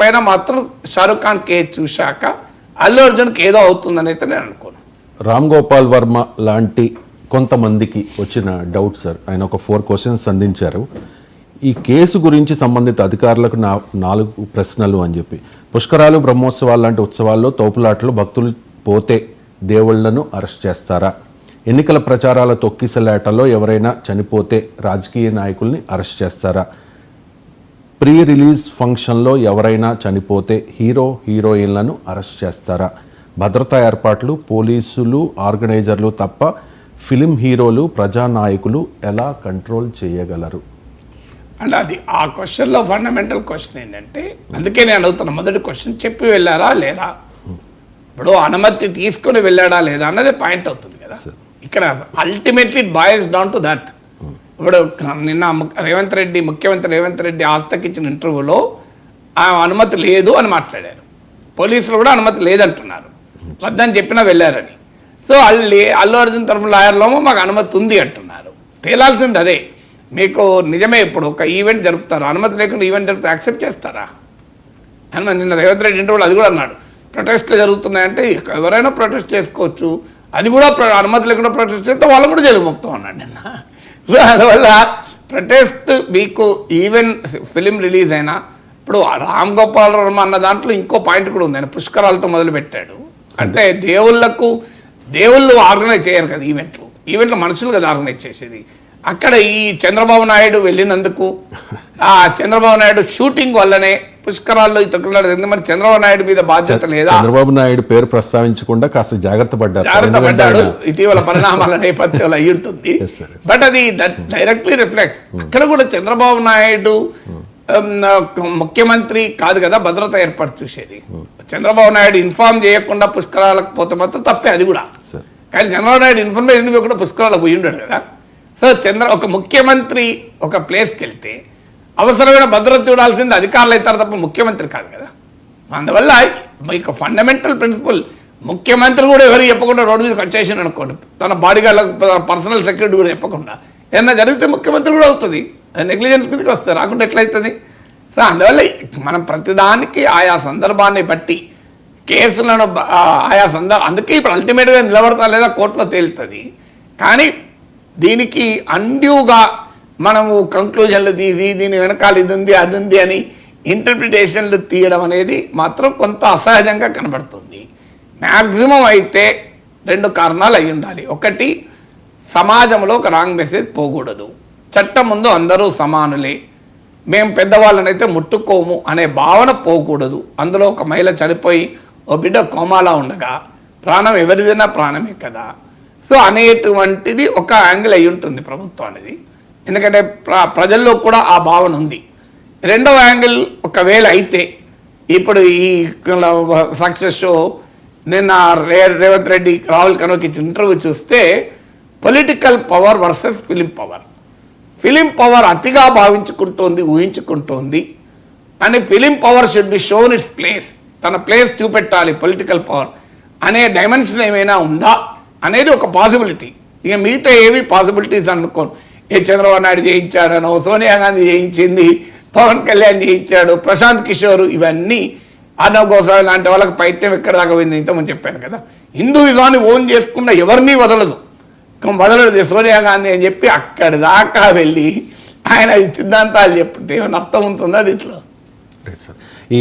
పైన మాత్రం షారుఖ్ ఖాన్ కేసు చూశాక అల్లు అర్జున్కి ఏదో అవుతుందని అయితే నేను అనుకోను. రామ్ గోపాల్ వర్మ లాంటి కొంతమందికి వచ్చిన డౌట్ సార్, ఆయన ఒక 4 క్వశ్చన్స్ అందించారు. ఈ కేసు గురించి సంబంధిత అధికారులకు 4 ప్రశ్నలు అని చెప్పి, పుష్కరాలు బ్రహ్మోత్సవాలు లాంటి ఉత్సవాల్లో తోపులాటలు భక్తులు పోతే దేవుళ్లను అరెస్ట్ చేస్తారా? ఎన్నికల ప్రచారాల తొక్కిసలాటలో ఎవరైనా చనిపోతే రాజకీయ నాయకుల్ని అరెస్ట్ చేస్తారా? ప్రీ రిలీజ్ ఫంక్షన్లో ఎవరైనా చనిపోతే హీరోయిన్లను అరెస్ట్ చేస్తారా? భద్రతా ఏర్పాట్లు పోలీసులు ఆర్గనైజర్లు తప్ప ఫిలిం హీరోలు ప్రజానాయకులు ఎలా కంట్రోల్ చేయగలరు? అంటే అది ఆ క్వశ్చన్లో ఫండమెంటల్ క్వశ్చన్ ఏంటంటే, అందుకే నేను అడుగుతున్నా, మొదటి క్వశ్చన్ చెప్పి వెళ్ళారా లేరా, ఇప్పుడు అనుమతి తీసుకుని వెళ్ళాడా లేదా అన్నది పాయింట్ అవుతుంది కదా. ఇక్కడ ultimately it boils down to that. ఇప్పుడు నిన్న ముఖ్యమంత్రి రేవంత్ రెడ్డి ఆస్తకి ఇచ్చిన ఇంటర్వ్యూలో ఆ అనుమతి లేదు అని మాట్లాడారు. పోలీసులు కూడా అనుమతి లేదంటున్నారు, వద్దని చెప్పినా వెళ్ళారని. సో అల్లు అర్జున్ తరఫున లాయర్లో మాకు అనుమతి ఉంది అంటున్నారు. తేలాల్సింది అదే. మీకు నిజమే, ఇప్పుడు ఒక ఈవెంట్ జరుపుతారు, అనుమతి లేకుండా ఈవెంట్ జరిపితే యాక్సెప్ట్ చేస్తారా? అని నిన్న రేవంత్ రెడ్డి ఇంటర్వ్యూలో అది కూడా అన్నాడు. ప్రొటెస్ట్లు జరుగుతున్నాయంటే ఎవరైనా ప్రొటెస్ట్ చేసుకోవచ్చు, అది కూడా అనుమతి లేకుండా ప్రొటెస్ట్ చేస్తే వాళ్ళు కూడా జైలు పంపుతాం అన్నాడు నిన్న. అందువల్ల ప్రొటెస్ట్ మీకు ఈవెన్ ఫిలిం రిలీజ్ అయినా, ఇప్పుడు రామ్ గోపాల్ వర్మ అన్న దాంట్లో ఇంకో పాయింట్ కూడా ఉంది. ఆయన పుష్కరాలతో మొదలుపెట్టాడు. అంటే దేవుళ్ళు ఆర్గనైజ్ చేయరు కదా ఈవెంట్లు మనుషులు కదా ఆర్గనైజ్ చేసేది. అక్కడ ఈ చంద్రబాబు నాయుడు వెళ్ళినందుకు, ఆ చంద్రబాబు నాయుడు షూటింగ్ వల్లనే పుష్కరాల్లో తొక్కులాడు. మరి చంద్రబాబు నాయుడు మీద బాధ్యత లేదా? చంద్రబాబు నాయుడు పేరు ప్రస్తావించకుండా కాస్త జాగ్రత్త పడ్డాడు ఇటీవల పరిణామాల నేపథ్యంలో అయి ఉంటుంది. బట్ అది డైరెక్ట్లీ రిఫ్లెక్ట్స్. అక్కడ కూడా చంద్రబాబు నాయుడు ముఖ్యమంత్రి కాదు కదా భద్రత ఏర్పాటు చూసేది. చంద్రబాబు నాయుడు ఇన్ఫార్మ్ చేయకుండా పుష్కరాలకు పోతే మాత్రం తప్పే అది కూడా. కానీ చంద్రబాబు నాయుడు ఇన్ఫర్మేషన్ ఇవ్వకుండా పుష్కరాలకు పోయి ఉండడు కదా. సో ఒక ముఖ్యమంత్రి ఒక ప్లేస్కి వెళ్తే అవసరమైన భద్రత చూడాల్సింది అధికారులు అవుతారు తప్ప ముఖ్యమంత్రి కాదు కదా. అందువల్ల మీకు ఫండమెంటల్ ప్రిన్సిపల్, ముఖ్యమంత్రి కూడా ఎవరు చెప్పకుండా రోడ్డు మీద వచ్చేసాను అనుకోండి, తన బాడీగార్డ్లకు పర్సనల్ సెక్యూరిటీ కూడా చెప్పకుండా ఏదైనా జరిగితే ముఖ్యమంత్రి కూడా అవుతుంది. అది నెగ్లిజెన్స్ కిందకి వస్తుంది, రాకుండా ఎట్లయితుంది? సో అందువల్ల మనం ప్రతిదానికి ఆయా సందర్భాన్ని బట్టి కేసులను అందుకే ఇప్పుడు అల్టిమేట్గా నిలబడతా లేదా కోర్టులో తేలుతుంది. కానీ దీనికి అన్డ్యూగా మనము కంక్లూజన్లు తీసి దీని వెనకాల ఇది ఉంది అది ఉంది అని ఇంటర్ప్రిటేషన్లు తీయడం అనేది మాత్రం కొంత అసహజంగా కనబడుతుంది. మ్యాక్సిమం అయితే 2 కారణాలు అయి ఉండాలి. ఒకటి, సమాజంలో ఒక రాంగ్ మెసేజ్ పోకూడదు. చట్టం ముందు అందరూ సమానులే, మేము పెద్దవాళ్ళనైతే ముట్టుకోము అనే భావన పోకూడదు. అందులో ఒక మహిళ చనిపోయి ఓ బిడ్డ కోమాలా ఉండగా ప్రాణం ఎవరిదైనా ప్రాణమే కదా. సో అనేటువంటిది ఒక యాంగిల్ అయి ఉంటుంది ప్రభుత్వం అనేది. ఎందుకంటే ప్రజల్లో కూడా ఆ భావన ఉంది. రెండవ యాంగిల్ ఒకవేళ అయితే ఇప్పుడు ఈ సక్సెస్ షో నిన్న రేవంత్ రెడ్డి రాహుల్ కనోకి ఇంటర్వ్యూ చూస్తే political power versus film power అతిగా భావించుకుంటోంది, ఊహించుకుంటోంది. అని film power should be shown its place, తన ప్లేస్ చూపెట్టాలి. పొలిటికల్ పవర్ అనే డైమెన్షన్ ఏమైనా ఉందా అనేది ఒక పాసిబిలిటీ. ఇక మిగతా ఏవి పాసిబిలిటీస్ అనుకోను. చంద్రబాబు నాయుడు చేయించాడనో, సోనియా గాంధీ చేయించింది, పవన్ కళ్యాణ్ చేయించాడు, ప్రశాంత్ కిషోర్, ఇవన్నీ అర్నబ్ గోస్వామి లాంటి వాళ్ళకి పైత్యం ఎక్కడ దాకా పోయింది ఇంతకుముందు చెప్పాను కదా. హిందూయిజాన్ని ఓన్ చేసుకున్న ఎవరిని వదలదు సోనియా గాంధీ అని చెప్పి అక్కడి దాకా వెళ్ళి ఆయన సిద్ధాంతాలు చెప్తే ఏమైనా అర్థం ఉంటుందా దీంట్లో? ఈ